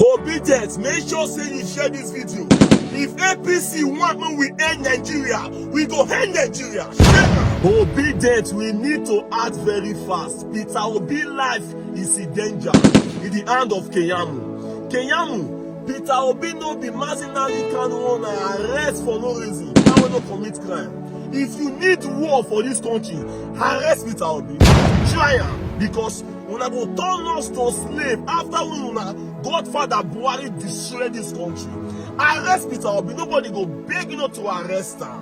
Obedient, make sure say you share this video. If APC want me we end Nigeria, we go end Nigeria. Obedient, we need to act very fast. Peter Obi life is in danger in the hand of Keyamo. Keyamo, Peter Obi no be mercenary can wanna arrest for no reason. Now we no commit crime. If you need war for this country, arrest Peter Obi. Try am, because una go turn us to slave after we una Godfather Buhari destroy this country. Arrest Peter Obi. Nobody go beg you not to arrest her.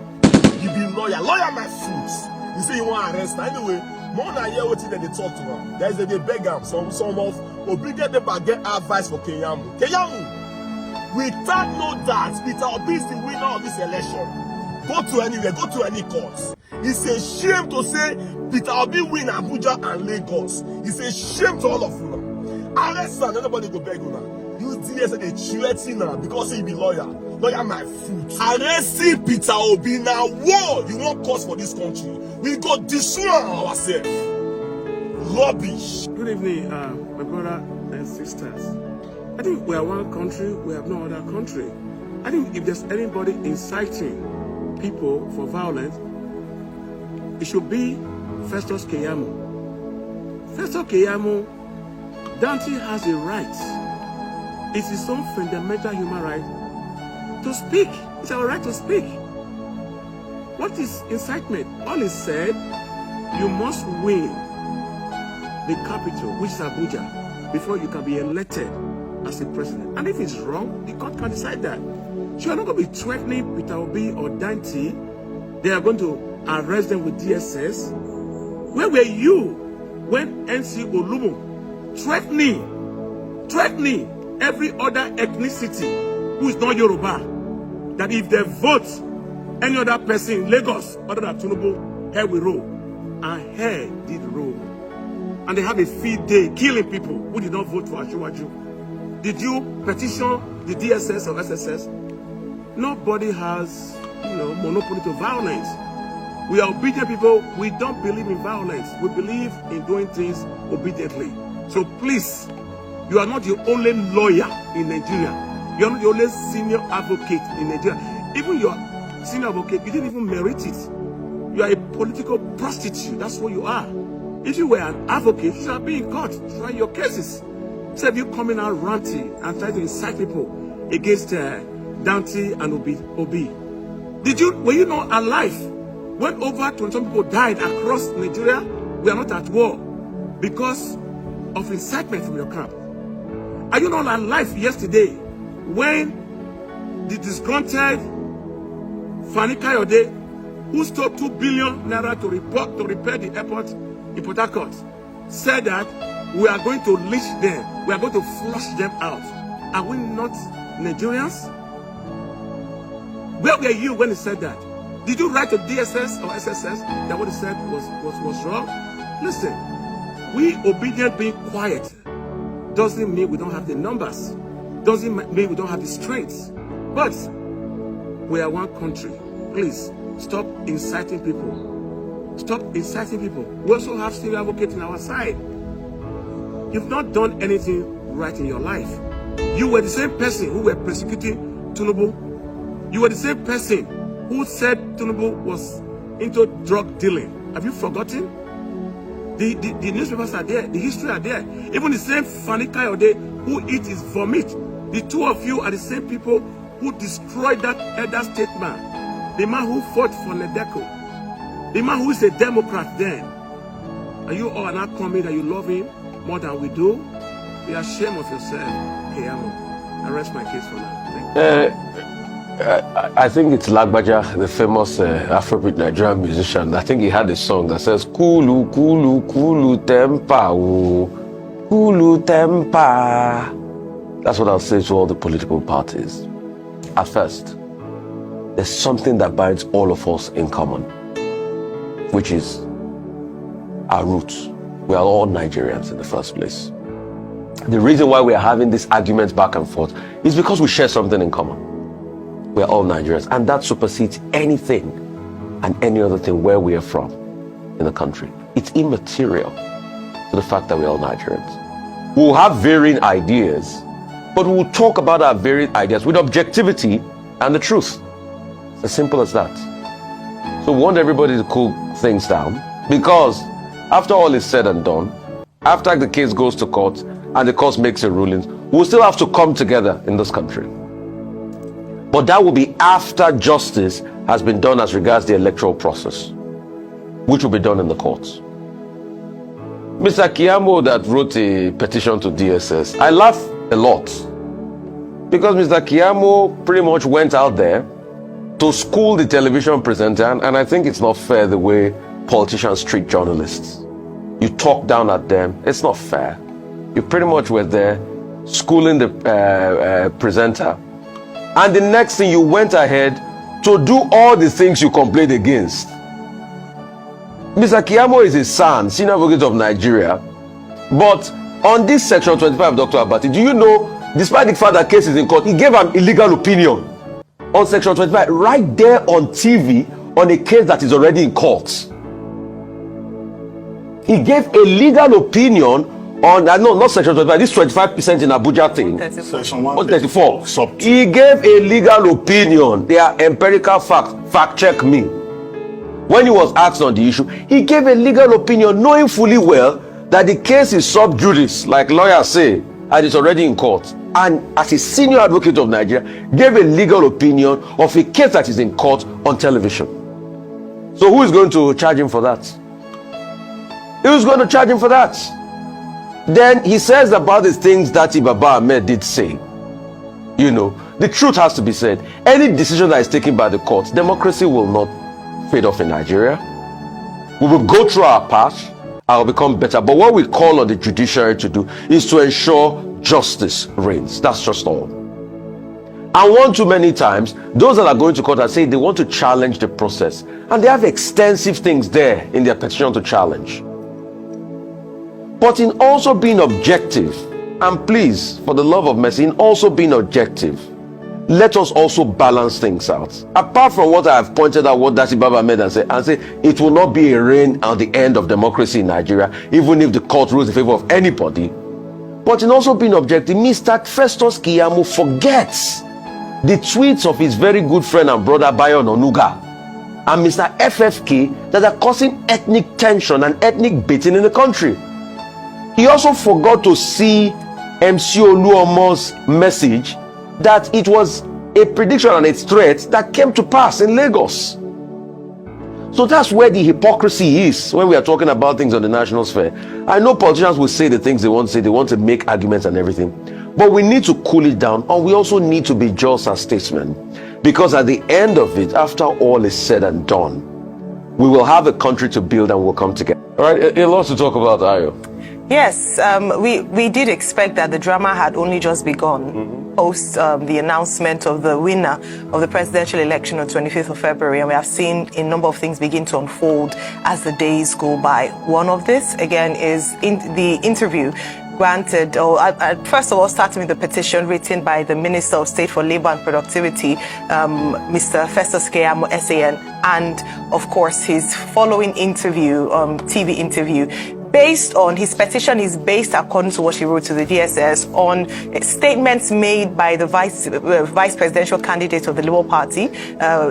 You be lawyer my foot. You say you want to arrest her. Anyway, more than hear what they talk to her. There is a beg am. Some of obligate them get advice for Keyamo. Keyamo, we can't know that Peter Obi is the winner of this election. Go to anywhere, go to any court. It's a shame to say Peter Obi win Abuja and Lagos. It's a shame to all of you. Arrest her, nobody go beg una. Use DSA they threaten her because he be lawyer. Lawyer my foot. Arresting Peter Obi now war you won't cause for this country. We go destroy ourselves. Rubbish. Good evening, my brother and sisters. I think we are one country, we have no other country. I think if there's anybody inciting people for violence, it should be Festus Keyamo. Festus Keyamo, Dante has a right. It's his own fundamental human right to speak. It's our right to speak. What is incitement? All is said, you must win the capital, which is Abuja, before you can be elected as the president. And if it's wrong, the court can decide that. So you're not going to be threatening Peter Obi or Dante. They are going to arrest them with DSS. Where were you when NC Olumo threatening every other ethnicity who is not Yoruba, that if they vote any other person in Lagos other than Tinubu, hair will roll? And hair did roll. And they have a field day killing people who did not vote for Asiwaju. Did you petition the DSS or SSS? Nobody has, monopoly to violence. We are obedient people. We don't believe in violence. We believe in doing things obediently. So please, you are not the only lawyer in Nigeria. You are not the only senior advocate in Nigeria. Even your senior advocate, you didn't even merit it. You are a political prostitute. That's what you are. If you were an advocate, you should be in court, try your cases. Instead of you coming out ranting and trying to incite people against Dante and Obi. Were you not alive when over 20 people died across Nigeria? We are not at war because of incitement from your camp. Are you not alive yesterday when the disgruntled Fani Kayode, who stole 2 billion naira to repair the airport in Port Harcourt, said that we are going to lynch them, we are going to flush them out? Are we not Nigerians? Where were you when he said that? Did you write to DSS or SSS that what he said was wrong? Listen, we obedient being quiet doesn't mean we don't have the numbers, doesn't mean we don't have the strength. But we are one country. Please stop inciting people. Stop inciting people. We also have senior advocates on our side. You've not done anything right in your life. You were the same person who were persecuting Tinubu. You were the same person who said Tinubu was into drug dealing. Have you forgotten? The newspapers are there. The history are there. Even the same Fani Kayode who eats his vomit. The two of you are the same people who destroyed that elder statesman. The man who fought for Nedeco. The man who is a Democrat then. Are you all not coming that you love him more than we do? Be ashamed of yourself. Keyamo. I rest my case for now. Thank you. I think it's Lagbaja, the famous Afrobeat Nigerian musician. I think he had a song that says, Kulu, Kulu, Kulu Tempa, Kulu Tempa. That's what I'll say to all the political parties. At first, there's something that binds all of us in common, which is our roots. We are all Nigerians in the first place. The reason why we are having these arguments back and forth is because we share something in common. We are all Nigerians, and that supersedes anything and any other thing where we are from in the country. It's immaterial to the fact that we're all Nigerians. We'll have varying ideas but we'll talk about our varied ideas with objectivity and the truth. It's as simple as that. So we want everybody to cool things down, because after all is said and done, after the case goes to court and the court makes a ruling, we'll still have to come together in this country. But that will be after justice has been done as regards the electoral process, which will be done in the courts. Mr. Keyamo that wrote a petition to DSS, I laugh a lot, because Mr. Keyamo pretty much went out there to school the television presenter, and I think it's not fair the way politicians treat journalists. You talk down at them, it's not fair. You pretty much were there schooling the presenter, and the next thing you went ahead to do all the things you complained against. Mr. Keyamo is his son, senior advocate of Nigeria, but on this section 25 of Dr. Abati, do you know, despite the fact that case is in court, he gave an illegal opinion on section 25 right there on TV on a case that is already in court. He gave a legal opinion on, no, not section 25, this 25% in Abuja thing. Section 134. He gave a legal opinion. They are empirical facts. Fact check me. When he was asked on the issue, he gave a legal opinion knowing fully well that the case is sub judice, like lawyers say, and it's already in court. And as a senior advocate of Nigeria, gave a legal opinion of a case that is in court on television. So who is going to charge him for that? Who's going to charge him for that? Then he says about the things that Baba Ahmed did say. You know, the truth has to be said. Any decision that is taken by the courts, democracy will not fade off in Nigeria. We will go through our path, I will become better. But what we call on the judiciary to do is to ensure justice reigns. That's just all. And one too many times, those that are going to court and say they want to challenge the process, and they have extensive things there in their petition to challenge. But in also being objective, and please, for the love of mercy, in also being objective, let us also balance things out. Apart from what I have pointed out, what Dati Baba made and say it will not be a reign at the end of democracy in Nigeria, even if the court rules in favor of anybody. But in also being objective, Mr. Festus Keyamo forgets the tweets of his very good friend and brother Bayon Onuga and Mr. FFK that are causing ethnic tension and ethnic baiting in the country. He also forgot to see MC Oluomo's message that it was a prediction and a threat that came to pass in Lagos. So that's where the hypocrisy is when we are talking about things on the national sphere. I know politicians will say the things they want to say, they want to make arguments and everything, but we need to cool it down, and we also need to be just as statesmen, because at the end of it, after all is said and done, we will have a country to build and we'll come together. All right, a lot to talk about, Ayo. Yes, we did expect that the drama had only just begun post the announcement of the winner of the presidential election on 25th of February, and we have seen a number of things begin to unfold as the days go by. One of this, again, is in the interview granted, or first of all, starting with the petition written by the Minister of State for Labor and Productivity, Mr. Festus Keyamo, SAN, and of course his following interview, TV interview. Based on his petition is based, according to what he wrote to the DSS, on statements made by the vice presidential candidate of the Labour Party,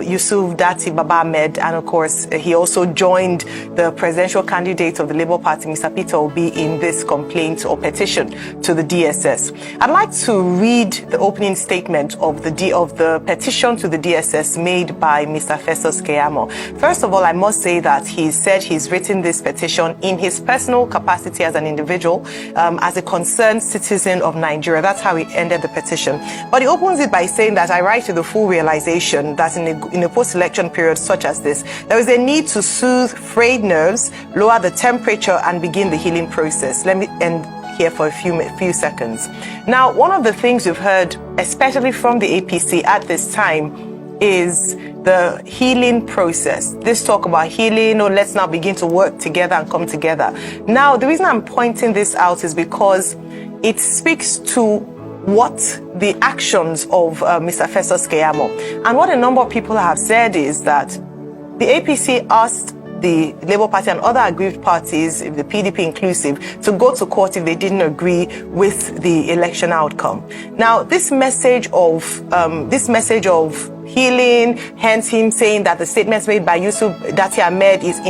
Yusuf Dati Baba Ahmed, and of course he also joined the presidential candidate of the Labour Party, Mr. Peter Obi, in this complaint or petition to the DSS. I'd like to read the opening statement of the petition to the DSS made by Mr. Festus Keyamo. First of all, I must say that he said he's written this petition in his personal capacity as an individual, as a concerned citizen of Nigeria. That's how he ended the petition. But he opens it by saying that I write with the full realization that in a post-election period such as this, there is a need to soothe frayed nerves, lower the temperature, and begin the healing process. Let me end here for a few seconds. Now, one of the things we've heard, especially from the APC at this time, is the healing process. This talk about healing, or let's now begin to work together and come together. Now, the reason I'm pointing this out is because it speaks to what the actions of Mr. Festus Keyamo, and what a number of people have said is that the APC asked the Labour Party and other aggrieved parties, the PDP inclusive, to go to court if they didn't agree with the election outcome. Now, this message of healing, hence him saying that the statements made by Yusuf Dati Ahmed is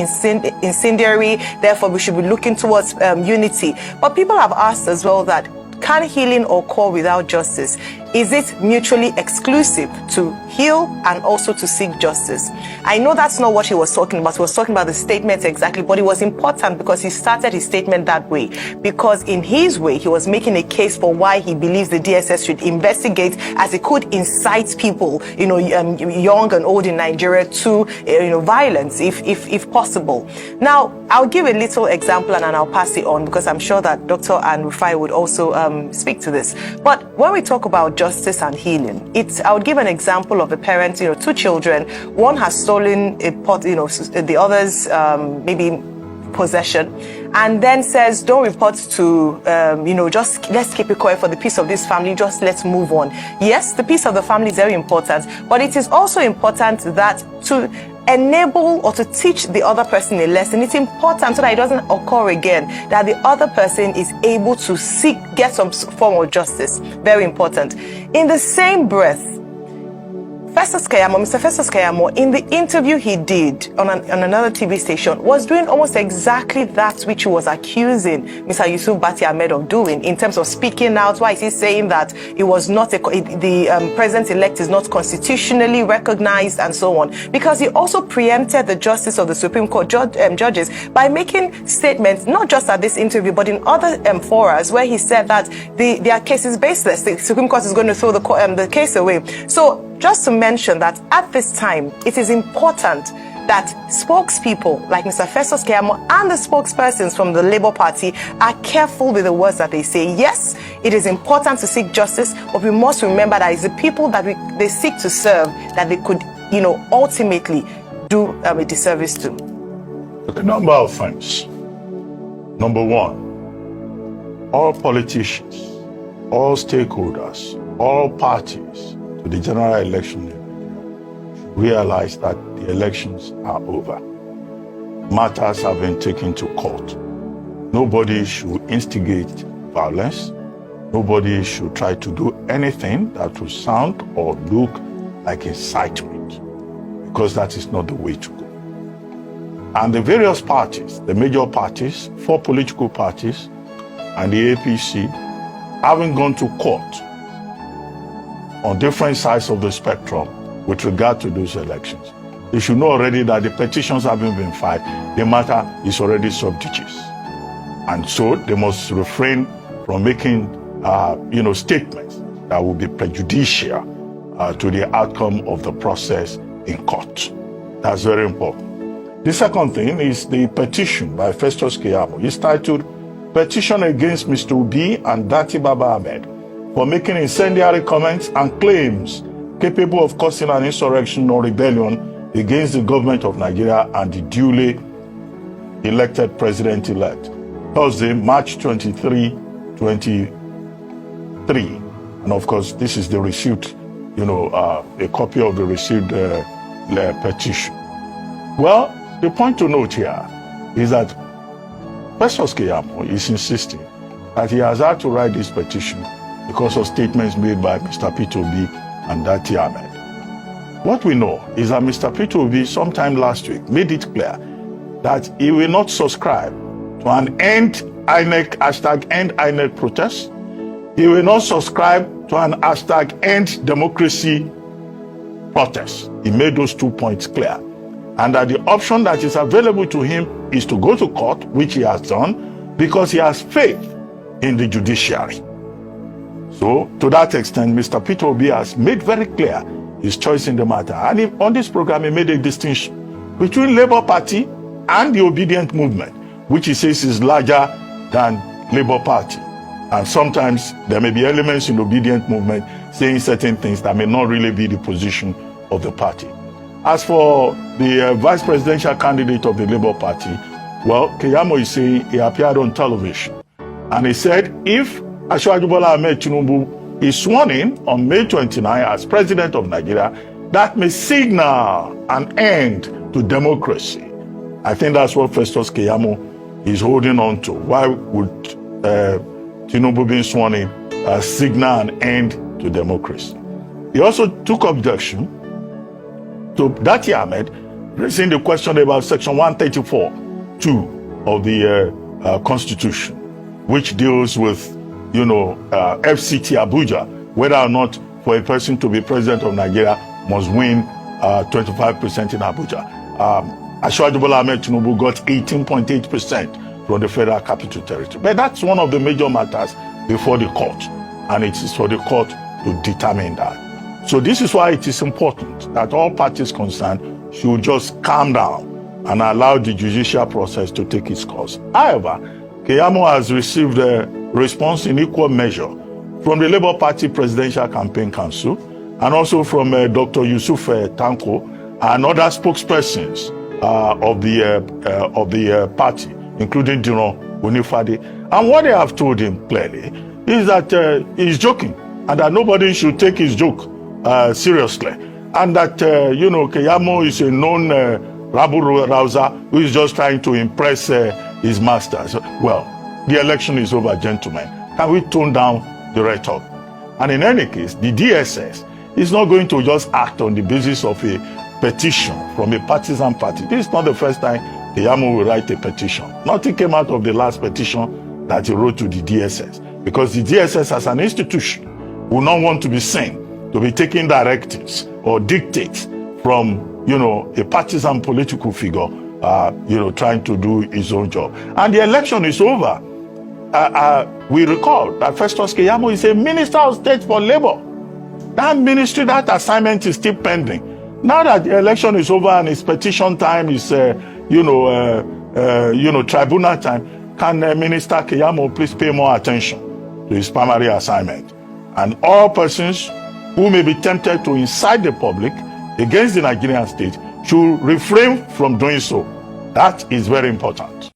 incendiary, therefore we should be looking towards unity. But people have asked as well that, can healing occur without justice? Is it mutually exclusive to heal and also to seek justice? I know that's not what he was talking about. He was talking about the statement exactly, but it was important because he started his statement that way. Because in his way, he was making a case for why he believes the DSS should investigate, as it could incite people, young and old in Nigeria, to violence, if possible. Now, I'll give a little example and then I'll pass it on, because I'm sure that Dr. Ann Rufai would also speak to this. But when we talk about justice and healing, I would give an example of a parent, 2 children. One has stolen a pot, the other's maybe possession, and then says, don't report to, just let's keep it quiet for the peace of this family, just let's move on. Yes, the peace of the family is very important, but it is also important that to enable or to teach the other person a lesson, it's important so that it doesn't occur again, that the other person is able to get some form of justice. Very important. In the same breath, Mr. Festus Keyamo, in the interview he did on another TV station, was doing almost exactly that which he was accusing Mr. Yusuf Dati Ahmed of doing, in terms of speaking out. Why is he saying that it was not the president-elect is not constitutionally recognized and so on? Because he also preempted the justice of the Supreme Court judges by making statements, not just at this interview, but in other forums, where he said that their case is baseless. The Supreme Court is going to throw the case away. So, just to mention that at this time, it is important that spokespeople like Mr. Festus Keyamo and the spokespersons from the Labour Party are careful with the words that they say. Yes, it is important to seek justice, but we must remember that it's the people that they seek to serve that they could, ultimately do a disservice to. A number of things. Number one, all politicians, all stakeholders, all parties to the general election should realize that the elections are over. Matters have been taken to court. Nobody should instigate violence. Nobody should try to do anything that will sound or look like incitement, because that is not the way to go. And the various parties, the major parties, 4 political parties, and the APC, having gone to court on different sides of the spectrum with regard to those elections, they should know already that the petitions haven't been filed. The matter is already sub judice. And so they must refrain from making, statements that will be prejudicial to the outcome of the process in court. That's very important. The second thing is the petition by Festus Keyamo. It's titled, Petition Against Mr. Obi and Dati Baba Ahmed for making incendiary comments and claims capable of causing an insurrection or rebellion against the government of Nigeria and the duly elected president-elect. Thursday, March 23, 2023. And of course, this is the receipt, a copy of the received petition. Well, the point to note here is that Festus Keyamo is insisting that he has had to write this petition because of statements made by Mr. Peter Obi and Dati Ahmed. What we know is that Mr. Peter Obi sometime last week made it clear that he will not subscribe to an end INEC protest. He will not subscribe to an #end democracy protest. He made those 2 points clear. And that the option that is available to him is to go to court, which he has done, because he has faith in the judiciary. So, to that extent, Mr. Peter Obi has made very clear his choice in the matter. And on this program, he made a distinction between Labour Party and the Obedient Movement, which he says is larger than Labour Party. And sometimes there may be elements in the Obedient Movement saying certain things that may not really be the position of the party. As for the vice presidential candidate of the Labour Party, well, Keyamo is saying he appeared on television. And he said if Asiwaju Bola Ahmed Tinubu is sworn in on May 29 as president of Nigeria, that may signal an end to democracy. I think that's what Festus Keyamo is holding on to. Why would Tinubu being sworn in signal an end to democracy? He also took objection to Dati Ahmed raising the question about Section 134(2) of the Constitution, which deals with, FCT Abuja, whether or not for a person to be president of Nigeria must win 25% in Abuja. Asiwaju Bola Ahmed Tinubu got 18.8% from the Federal Capital Territory. But that's one of the major matters before the court, and it is for the court to determine that. So this is why it is important that all parties concerned should just calm down and allow the judicial process to take its course. However, Keyamo has received a response in equal measure from the Labour Party Presidential Campaign Council and also from Dr. Yusuf Tanko and other spokespersons of the party, including Dino Unifade. And what they have told him clearly is that he's joking and that nobody should take his joke seriously. And that, Keyamo is a known rabble-rouser who is just trying to impress his masters. Well, the election is over, gentlemen. Can we tone down the rhetoric? And in any case, the DSS is not going to just act on the basis of a petition from a partisan party. This is not the first time Keyamo will write a petition. Nothing came out of the last petition that he wrote to the DSS, because the DSS as an institution will not want to be seen to be taking directives or dictates from, a partisan political figure, trying to do his own job. And the election is over. We recall that Festus Keyamo is a Minister of State for Labor. That ministry, that assignment is still pending. Now that the election is over and his petition time is, tribunal time, can Minister Keyamo please pay more attention to his primary assignment? And all persons who may be tempted to incite the public against the Nigerian state should refrain from doing so. That is very important.